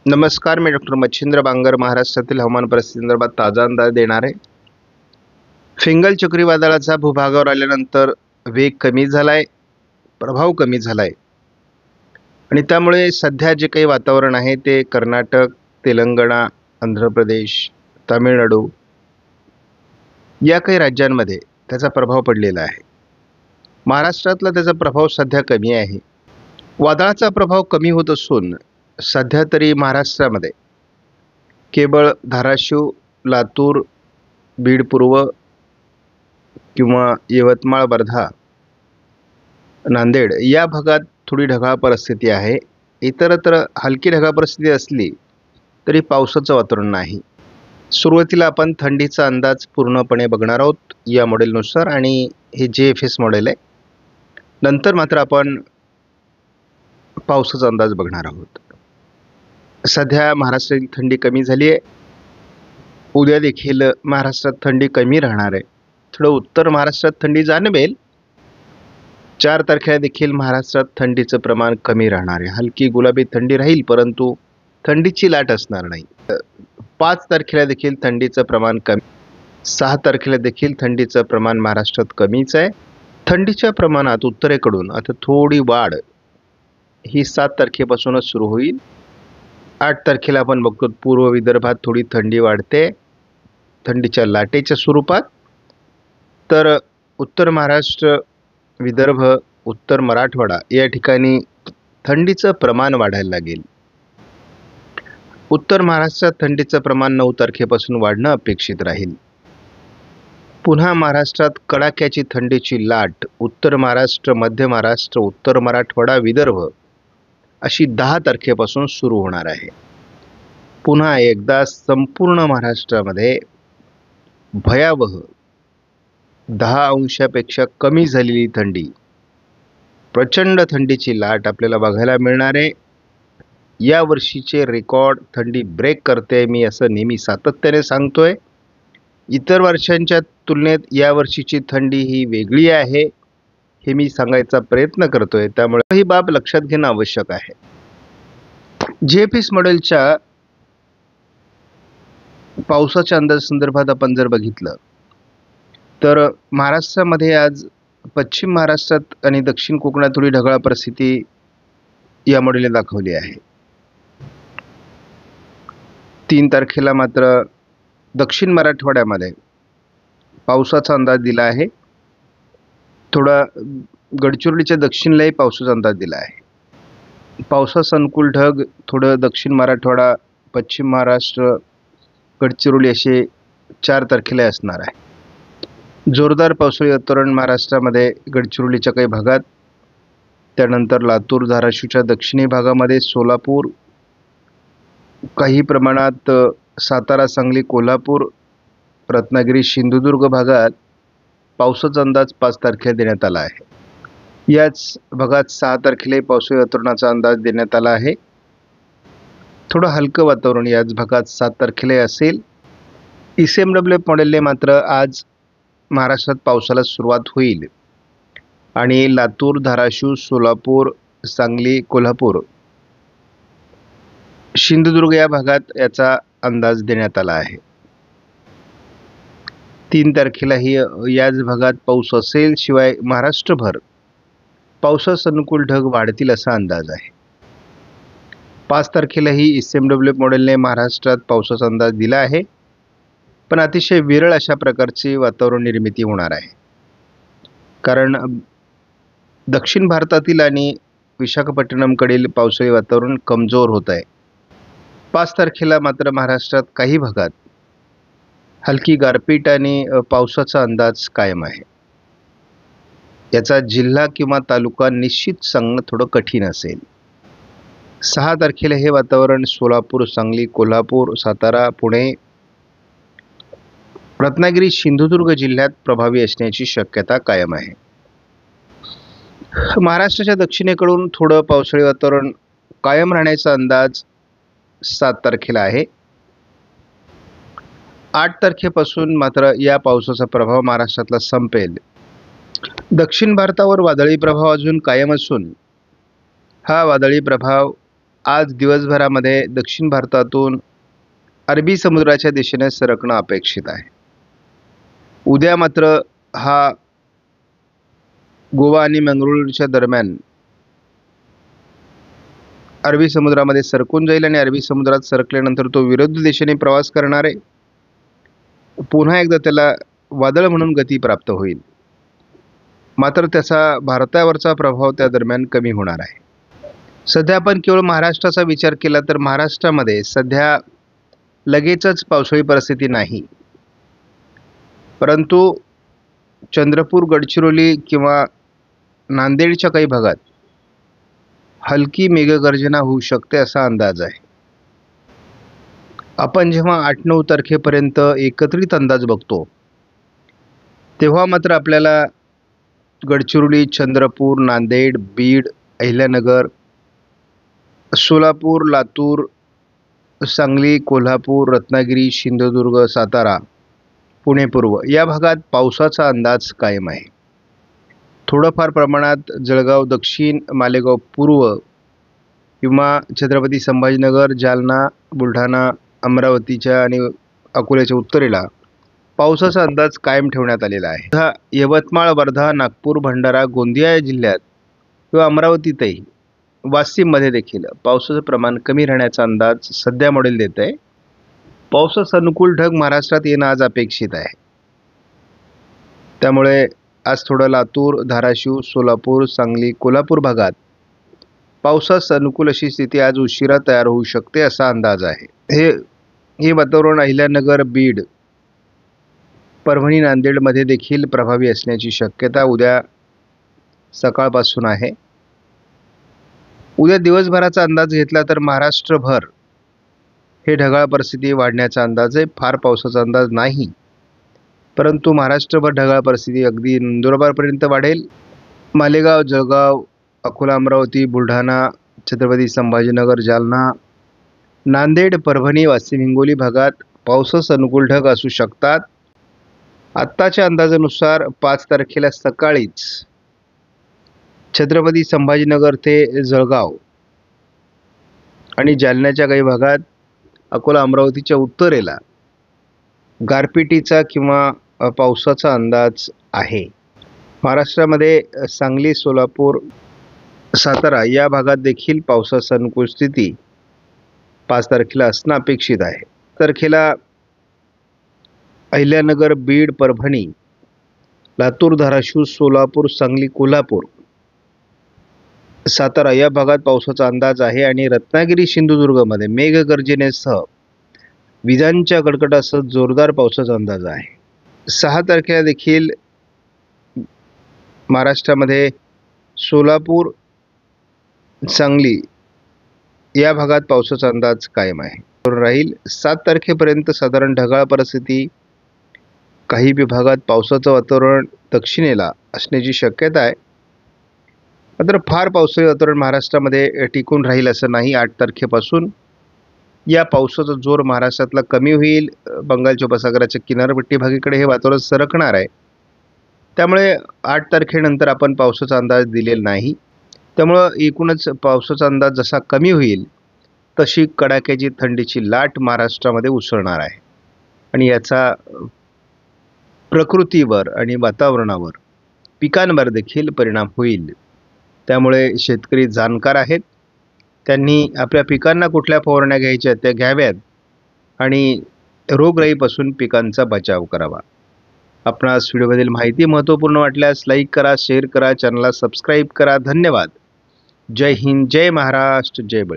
नमस्कार, मी डॉक्टर मच्छिंद्र बांगर महाराष्ट्रातील हवामान परिस्थितीसंदर्भात ताजा अंदाज देणार आहे. फिंगल चक्रीवादळाचा भूभागावर आल्यानंतर वेग कमी झालाय, प्रभाव कमी झालाय आणि त्यामुळे सध्या जे काही वातावरण आहे ते कर्नाटक, तेलंगणा, आंध्र प्रदेश, तामिळनाडू या काही राज्यांमध्ये त्याचा प्रभाव पडलेला आहे. महाराष्ट्रातला त्याचा प्रभाव सध्या कमी आहे. वादळाचा प्रभाव कमी होत असून सध्या तरी महाराष्ट्रामध्ये केवळ धाराशिव, लातूर, बीड पूर्व किंवा यवतमाळ, वर्धा, नांदेड या भागात थोडी ढगाळ परिस्थिती आहे. इतरत्र हलकी ढगाळ परिस्थिती असली तरी पावसाचं वातावरण नाही. सुरुवातीला आपण थंडीचा अंदाज पूर्णपणे बघणार आहोत या मॉडेलनुसार आणि हे JFS मॉडेल आहे. नंतर मात्र आपण पावसाचा अंदाज बघणार आहोत. सध्या महाराष्ट्रातील थंडी कमी झाली आहे. उद्या देखील महाराष्ट्रात थंडी कमी राहणार आहे. थोडं उत्तर महाराष्ट्रात थंडी जाणवेल. 4 तारखेला देखील महाराष्ट्रात थंडीचं प्रमाण कमी राहणार आहे. हलकी गुलाबी थंडी राहील, परंतु थंडीची लाट असणार नाही. 5 तारखेला देखील थंडीचं प्रमाण कमी. 6 तारखेला देखील थंडीचं प्रमाण महाराष्ट्रात कमीच आहे. थंडीच्या प्रमाणात उत्तरेकडून आता थोडी वाढ ही 7 तारखेपासूनच सुरू होईल. 8 तारखेला आपण बघतो पूर्व विदर्भात थोडी थंडी वाढते थंडीच्या लाटेच्या स्वरूपात. तर उत्तर महाराष्ट्र, विदर्भ, उत्तर मराठवाडा या ठिकाणी थंडीचं प्रमाण वाढायला लागेल. उत्तर महाराष्ट्रात थंडीचं प्रमाण 9 तारखेपासून वाढणं अपेक्षित राहील. पुन्हा महाराष्ट्रात कडाक्याची थंडीची लाट उत्तर महाराष्ट्र, मध्य महाराष्ट्र, उत्तर मराठवाडा, विदर्भ अशी 10 तारखेपासून सुरू होणार आहे. पुन्हा एकदा संपूर्ण महाराष्ट्रामध्ये भयावह 10 अंशापेक्षा कमी झालेली थंडी, प्रचंड थंडीची लाट आपल्याला बघायला मिळणार आहे. या वर्षीचे रेकॉर्ड थंडी ब्रेक करते, मी असं नेहमी सातत्याने सांगतोय. इतर वर्षांच्या तुलनेत या वर्षीची थंडी ही वेगळी आहे हे मी सांगायचा प्रयत्न करतोय. त्यामुळे ही बाब लक्षात घेणं आवश्यक आहे. JFS मॉडेलच्या पावसाच्या अंदाज संदर्भात आपण जर बघितलं तर महाराष्ट्रामध्ये आज पश्चिम महाराष्ट्रात आणि दक्षिण कोकणात थोडी ढगाळ परिस्थिती या मॉडेलने दाखवली आहे. 3 तारखेला मात्र दक्षिण मराठवाड्यामध्ये पावसाचा अंदाज दिला आहे. थोडा गडचिरोलीच्या दक्षिणलाही पावसाचा अंदाज दिला आहे. पावसास अनुकूल ढग थोडं दक्षिण मराठवाडा, पश्चिम महाराष्ट्र, गडचिरोली असे 4 तारखेला असणार आहे. जोरदार पावसाळी वातावरण महाराष्ट्रामध्ये गडचिरोलीच्या काही भागात, त्यानंतर लातूर, धाराशिवच्या दक्षिणी भागामध्ये, सोलापूर, काही प्रमाणात सातारा, सांगली, कोल्हापूर, रत्नागिरी, सिंधुदुर्ग भागात पावसाचा अंदाज 5 तारखेला देण्यात आला आहे. याच भागात 6 तारखेला पावसाळी वातावरणाचा अंदाज देण्यात आला आहे. थोडं हलकं वातावरण याच भागात 7 तारखेला असेल. ECMWF मॉडेलने मात्र आज महाराष्ट्रात पावसाला सुरुवात होईल आणि लातूर, धाराशिव, सोलापूर, सांगली, कोल्हापूर, सिंधुदुर्ग या भागात याचा अंदाज देण्यात आला आहे. 3 तारखेलाही याच भागात पाऊस असेल. शिवाय महाराष्ट्रभर पावसास अनुकूल ढग वाढतील असा अंदाज आहे. 5 तारखेलाही ECMWF मॉडेलने महाराष्ट्रात पावसाचा अंदाज दिला आहे, पण अतिशय विरळ अशा प्रकारची वातावरण निर्मिती होणार आहे. कारण दक्षिण भारतातील आणि विशाखापट्टणमकडील पावसाळी वातावरण कमजोर होत आहे. 5 तारखेला मात्र महाराष्ट्रात काही भागात हलकी गारपीट आणि पावसाचा अंदाज कायम आहे. याचा जिल्हा किंवा तालुका निश्चित सांगणं थोडं कठीण असेल. 6 तारखेला हे वातावरण सोलापूर, सांगली, कोल्हापूर, सातारा, पुणे, रत्नागिरी, सिंधुदुर्ग जिल्ह्यात प्रभावी असण्याची शक्यता कायम आहे. महाराष्ट्राच्या दक्षिणेकडून थोडं पावसाळी वातावरण कायम राहण्याचा अंदाज 7 तारखेला आहे. 8 तारखेपासून मात्र या पावसाचा प्रभाव महाराष्ट्रातला संपेल. दक्षिण भारतावर वादळी प्रभाव अजून कायम असून हा वादळी प्रभाव आज दिवसभरामध्ये दक्षिण भारतातून अरबी समुद्राच्या दिशेने सरकणं अपेक्षित आहे. उद्या मात्र हा गोवा आणि मंगळुरूच्या दरम्यान अरबी समुद्रामध्ये सरकून जाईल आणि अरबी समुद्रात सरकल्यानंतर तो विरुद्ध दिशेने प्रवास करणार आहे. पुन्हा एकदा त्याला वादळ म्हणून गती प्राप्त होईल. मात्र त्याचा भारतावरचा प्रभाव त्या दरम्यान कमी होणार आहे. सध्या आपण केवळ महाराष्ट्राचा विचार केला तर महाराष्ट्रामध्ये सध्या लगेचच पावसाळी परिस्थिती नाही, परंतु चंद्रपूर, गडचिरोली किंवा नांदेडच्या काही भागात हलकी मेघगर्जना होऊ शकते असा अंदाज आहे. आपण जेव्हा 8-9 तारखेपर्यंत एकत्रित अंदाज बघतो तेव्हा मात्र आपल्याला गडचिरोली, चंद्रपूर, नांदेड, बीड, अहिल्यानगर, सोलापूर, लातूर, सांगली, कोल्हापूर, रत्नागिरी, सिंधुदुर्ग, सातारा, पुणे पूर्व या भागात पावसाचा अंदाज कायम आहे. थोडंफार प्रमाणात जळगाव दक्षिण, मालेगाव पूर्व किंवा छत्रपती संभाजीनगर, जालना, बुलढाणा, अमरावतीच्या आणि अकोल्याच्या उत्तरेला पावसाचा अंदाज कायम ठेवण्यात आलेला आहे. यवतमाळ, वर्धा, नागपूर, भंडारा, गोंदिया या जिल्ह्यात किंवा अमरावतीतही वाशिममध्ये देखील पावसाचं प्रमाण कमी राहण्याचा अंदाज सध्या मॉडेल देत आहे. पावसास अनुकूल ढग महाराष्ट्रात येणं आज अपेक्षित आहे. त्यामुळे आज थोडं लातूर, धाराशिव, सोलापूर, सांगली, कोल्हापूर भागात पावसास अनुकूल अशी स्थिती आज उशिरा तयार होऊ शकते असा अंदाज आहे. हे वातावरण अहिल्यानगर, बीड, परभणी, नांदेडमध्ये देखील प्रभावी असण्याची शक्यता उद्या सकाळपासून आहे. उद्या दिवसभराचा अंदाज घेतला तर महाराष्ट्रभर हे ढगाळ परिस्थिती वाढण्याचा अंदाज आहे. फार पावसाचा अंदाज नाही, परंतु महाराष्ट्रभर ढगाळ परिस्थिती अगदी नंदुरबारपर्यंत वाढेल. मालेगाव, जळगाव, अकोला, अमरावती, बुलढाणा, छत्रपती संभाजीनगर, जालना, नांदेड, परभणी, वाशिम, हिंगोली भागात पावसास अनुकूल ढग असू शकतात. आत्ताच्या अंदाजानुसार 5 तारखेला सकाळीच छत्रपती संभाजीनगर ते जळगाव आणि जालन्याच्या काही भागात, अकोला, अमरावतीच्या उत्तरेला गारपिटीचा किंवा पावसाचा अंदाज आहे. महाराष्ट्रामध्ये सांगली, सोलापूर, सातारा या भागात देखील पावसाची अनुकूल स्थिती 5 तारखेला असणं अपेक्षित आहे. तारखेला अहिल्यानगर, बीड, परभणी, लातूर, धाराशिव, सोलापूर, सांगली, कोल्हापूर, सातारा या भागात पावसाचा अंदाज आहे आणि रत्नागिरी, सिंधुदुर्गमध्ये मेघगर्जनेसह विजांच्या कडकडासह जोरदार पावसाचा अंदाज आहे. 6 तारखेला देखील महाराष्ट्रामध्ये सोलापूर, सांगली या भागात पावसाचा अंदाज कायम आहे राहील. 7 तारखेपर्यंत साधारण ढगाळ परिस्थिती, काही विभागात पावसाचं वातावरण दक्षिणेला असण्याची शक्यता आहे. मात्र फार पावसाळी वातावरण महाराष्ट्रामध्ये टिकून राहील असं नाही. 8 तारखेपासून या पावसाचा जोर महाराष्ट्रातला कमी होईल. बंगालच्या उपसागराच्या किनारपट्टी भागाकडे हे वातावरण सरकणार आहे. त्यामुळे 8 तारखेनंतर आपण पावसाचा अंदाज दिलेला नाही. त्यामुळं एकूणच पावसाचा अंदाज जसा कमी होईल तशी कडाक्याची थंडीची लाट महाराष्ट्रामध्ये उसळणार आहे आणि याचा प्रकृतीवर आणि वातावरणावर, पिकांवर देखील परिणाम होईल. त्यामुळे शेतकरी जाणकार आहेत. त्यांनी आपल्या पिकांना कुठल्या फवारण्या घ्यायच्या त्या घ्याव्यात आणि रोगराईपासून पिकांचा बचाव करावा. आपणास व्हिडिओमधील माहिती महत्त्वपूर्ण वाटल्यास लाईक करा, शेअर करा, चॅनलला सबस्क्राईब करा. धन्यवाद. जय हिंद, जय महाराष्ट्र, जय बळी.